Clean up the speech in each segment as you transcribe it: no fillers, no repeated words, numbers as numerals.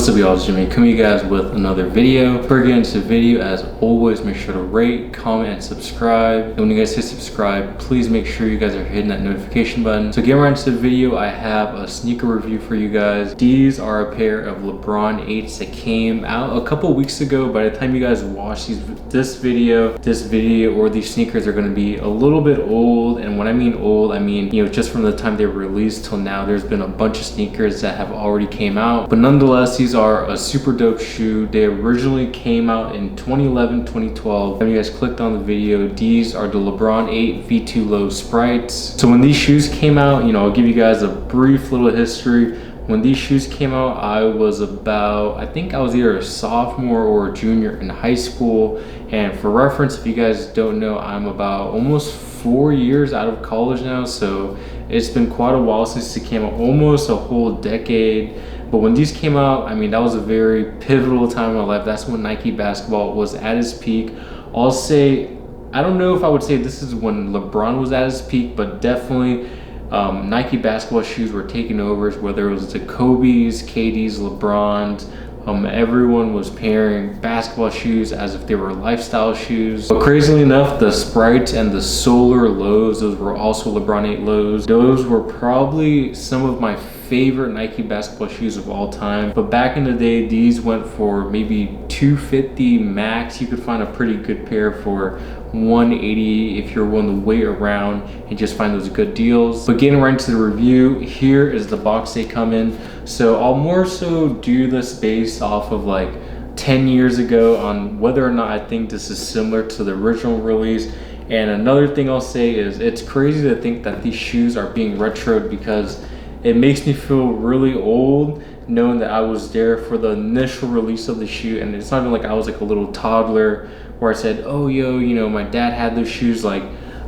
What's up, y'all? It's Jimmy coming to you guys with another video. Before we get into the video, as always, make sure to rate, comment, and subscribe. And when you guys hit subscribe, please make sure you guys are hitting that notification button. So getting right into the video, I have a sneaker review for you guys. These are a pair of LeBron 8s that came out a couple weeks ago. By the time you guys watch this video or these sneakers are going to be a little bit old. And when I mean old, I mean, you know, just from the time they were released till now, there's been a bunch of sneakers that have already came out. But nonetheless, these are a super dope shoe. They originally came out in 2011, 2012. When you guys clicked on the video, these are the LeBron 8 VII Low Sprites. So when these shoes came out, you know, I'll give you guys a brief little history. When these shoes came out, I was about, I think I was either a sophomore or a junior in high school. And for reference, if you guys don't know, I'm about almost 4 years out of college now. So it's been quite a while since it came out, almost a whole decade. But when these came out, I mean, that was a very pivotal time in my life. That's when Nike basketball was at its peak. I'll say, I don't know if I would say this is when LeBron was at his peak, but definitely Nike basketball shoes were taking over, whether it was the Kobe's, KD's, LeBron's. Everyone was pairing basketball shoes as if they were lifestyle shoes. But crazily enough, the Sprites and the Solar Lows, those were also LeBron 8 Lows. Those were probably some of my favorite Nike basketball shoes of all time. But back in the day, these went for maybe $250 max. You could find a pretty good pair for $180 if you're willing to wait around and just find those good deals. But getting right into the review, here is the box they come in. So I'll more so do this based off of like 10 years ago on whether or not I think this is similar to the original release. And another thing I'll say is it's crazy to think that these shoes are being retroed, because it makes me feel really old knowing that I was there for the initial release of the shoe. And it's not even like I was like a little toddler where I said, oh, yo, you know, my dad had those shoes. Like,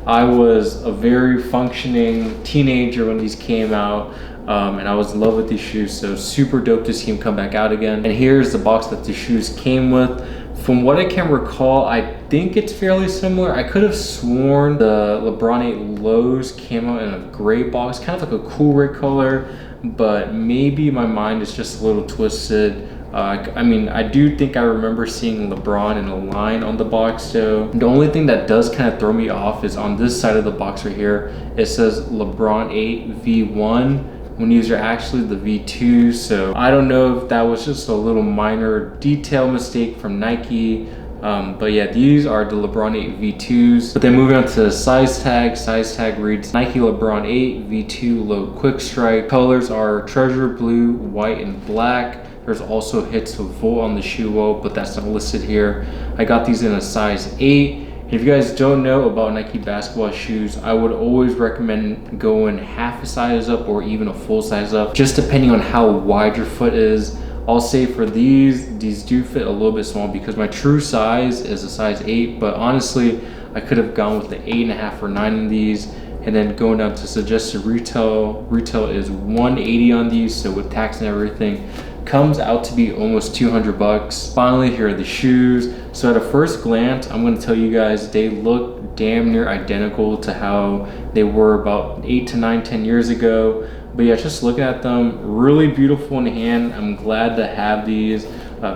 I was a very functioning teenager when these came out, and I was in love with these shoes. So super dope to see them come back out again. And here's the box that the shoes came with. From what I can recall, I think it's fairly similar. I could have sworn the LeBron 8 Lows came out in a gray box, kind of like a cool red color, but maybe my mind is just a little twisted. I mean, I do think I remember seeing LeBron in a line on the box. So the only thing that does kind of throw me off is on this side of the box right here, it says LeBron 8 V1. When these are actually the V2s. So I don't know if that was just a little minor detail mistake from Nike. But yeah, these are the LeBron 8 V2s. But then moving on to the size tag reads Nike LeBron 8 V2 Low Quick Strike. Colors are treasure blue, white, and black. There's also hits of Volt on the shoe wall, but that's not listed here. I got these in a size 8. If you guys don't know about Nike basketball shoes, I would always recommend going half a size up or even a full size up, just depending on how wide your foot is. I'll say for these do fit a little bit small because my true size is a size 8, but honestly, I could have gone with the 8.5 or 9 in these. And then going down to suggested retail is $180 on these, so with tax and everything, comes out to be almost $200. Finally, here are the shoes. So at a first glance, I'm gonna tell you guys, they look damn near identical to how they were about 8 to 9, 10 years ago. But yeah, just looking at them, really beautiful in the hand. I'm glad to have these.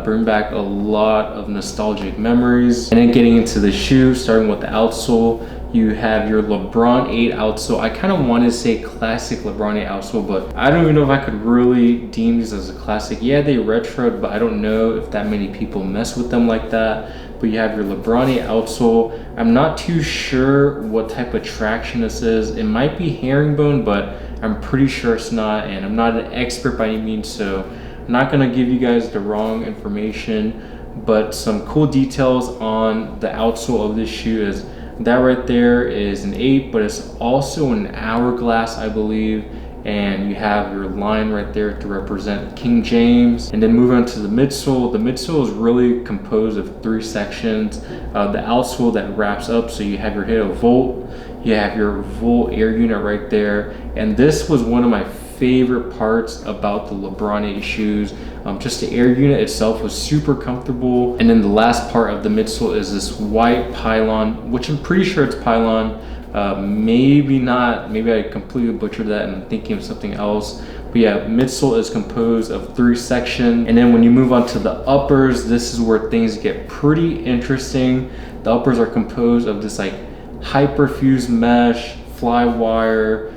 Bring back a lot of nostalgic memories. And then getting into the shoe, starting with the outsole, you have your LeBron 8 outsole. I kind of want to say classic LeBron 8 outsole, but I don't even know if I could really deem these as a classic. Yeah, they retroed, but I don't know if that many people mess with them like that. But you have your LeBron 8 outsole. I'm not too sure what type of traction this is. It might be herringbone, but I'm pretty sure it's not, and I'm not an expert by any means, so I'm not gonna give you guys the wrong information. But some cool details on the outsole of this shoe is that right there is an 8, but it's also an hourglass, I believe. And you have your line right there to represent King James. And then moving on to the midsole. The midsole is really composed of 3 sections. The outsole that wraps up, so you have your hit of Volt, you have your Volt air unit right there. And this was one of my favorite parts about the LeBron 8 shoes. Just the air unit itself was super comfortable. And then the last part of the midsole is this white pylon, which I'm pretty sure it's pylon. Maybe not, maybe I completely butchered that and I'm thinking of something else. But yeah, midsole is composed of 3 sections. And then when you move on to the uppers, this is where things get pretty interesting. The uppers are composed of this like hyperfused mesh, fly wire,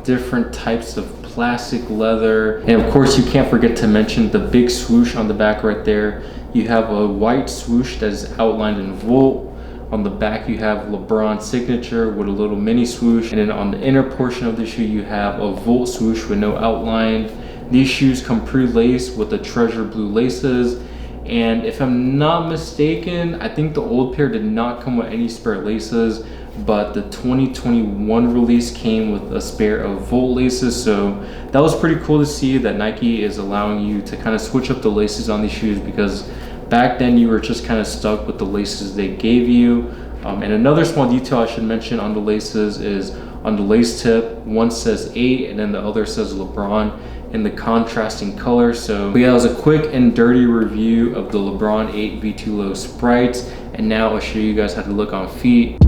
different types of plastic leather. And of course, you can't forget to mention the big swoosh on the back right there. You have a white swoosh that is outlined in Volt. On the back, you have LeBron signature with a little mini swoosh. And then on the inner portion of the shoe, you have a Volt swoosh with no outline. These shoes come pre-laced with the treasure blue laces. And if I'm not mistaken, I think the old pair did not come with any spare laces, but the 2021 release came with a spare of Volt laces. So that was pretty cool to see that Nike is allowing you to kind of switch up the laces on these shoes, because back then you were just kind of stuck with the laces they gave you. And another small detail I should mention on the laces is on the lace tip, one says 8 and then the other says LeBron in the contrasting color. So yeah, that was a quick and dirty review of the LeBron 8 VII Low Sprites. And now I'll show you guys how to look on feet.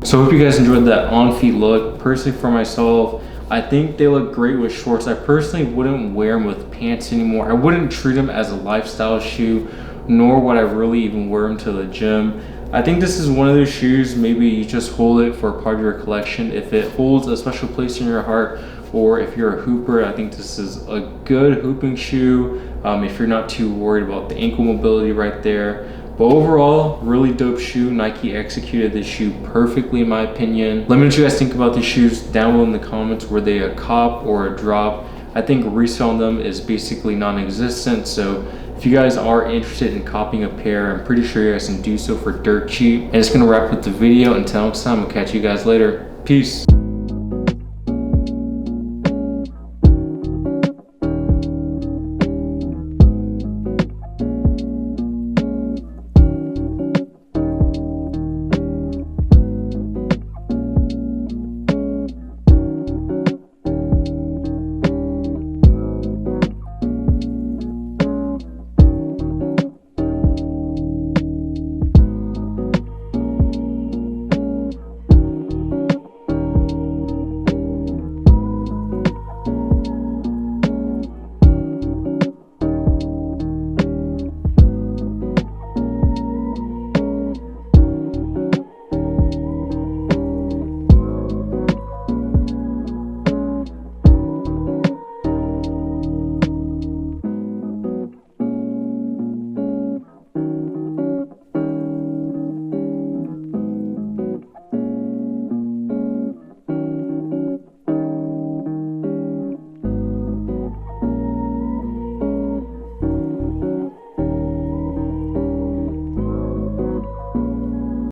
So I hope you guys enjoyed that on feet look. Personally for myself, I think they look great with shorts. I personally wouldn't wear them with pants anymore. I wouldn't treat them as a lifestyle shoe, nor would I really even wear them to the gym. I think this is one of those shoes, maybe you just hold it for a part of your collection. If it holds a special place in your heart, or if you're a hooper, I think this is a good hooping shoe. If you're not too worried about the ankle mobility right there. But overall, really dope shoe. Nike executed this shoe perfectly in my opinion. Let me know what you guys think about these shoes down below in the comments. Were they a cop or a drop? I think reselling them is basically non-existent. So if you guys are interested in copying a pair, I'm pretty sure you guys can do so for dirt cheap. And it's gonna wrap up the video. Until next time, I'll catch you guys later. Peace.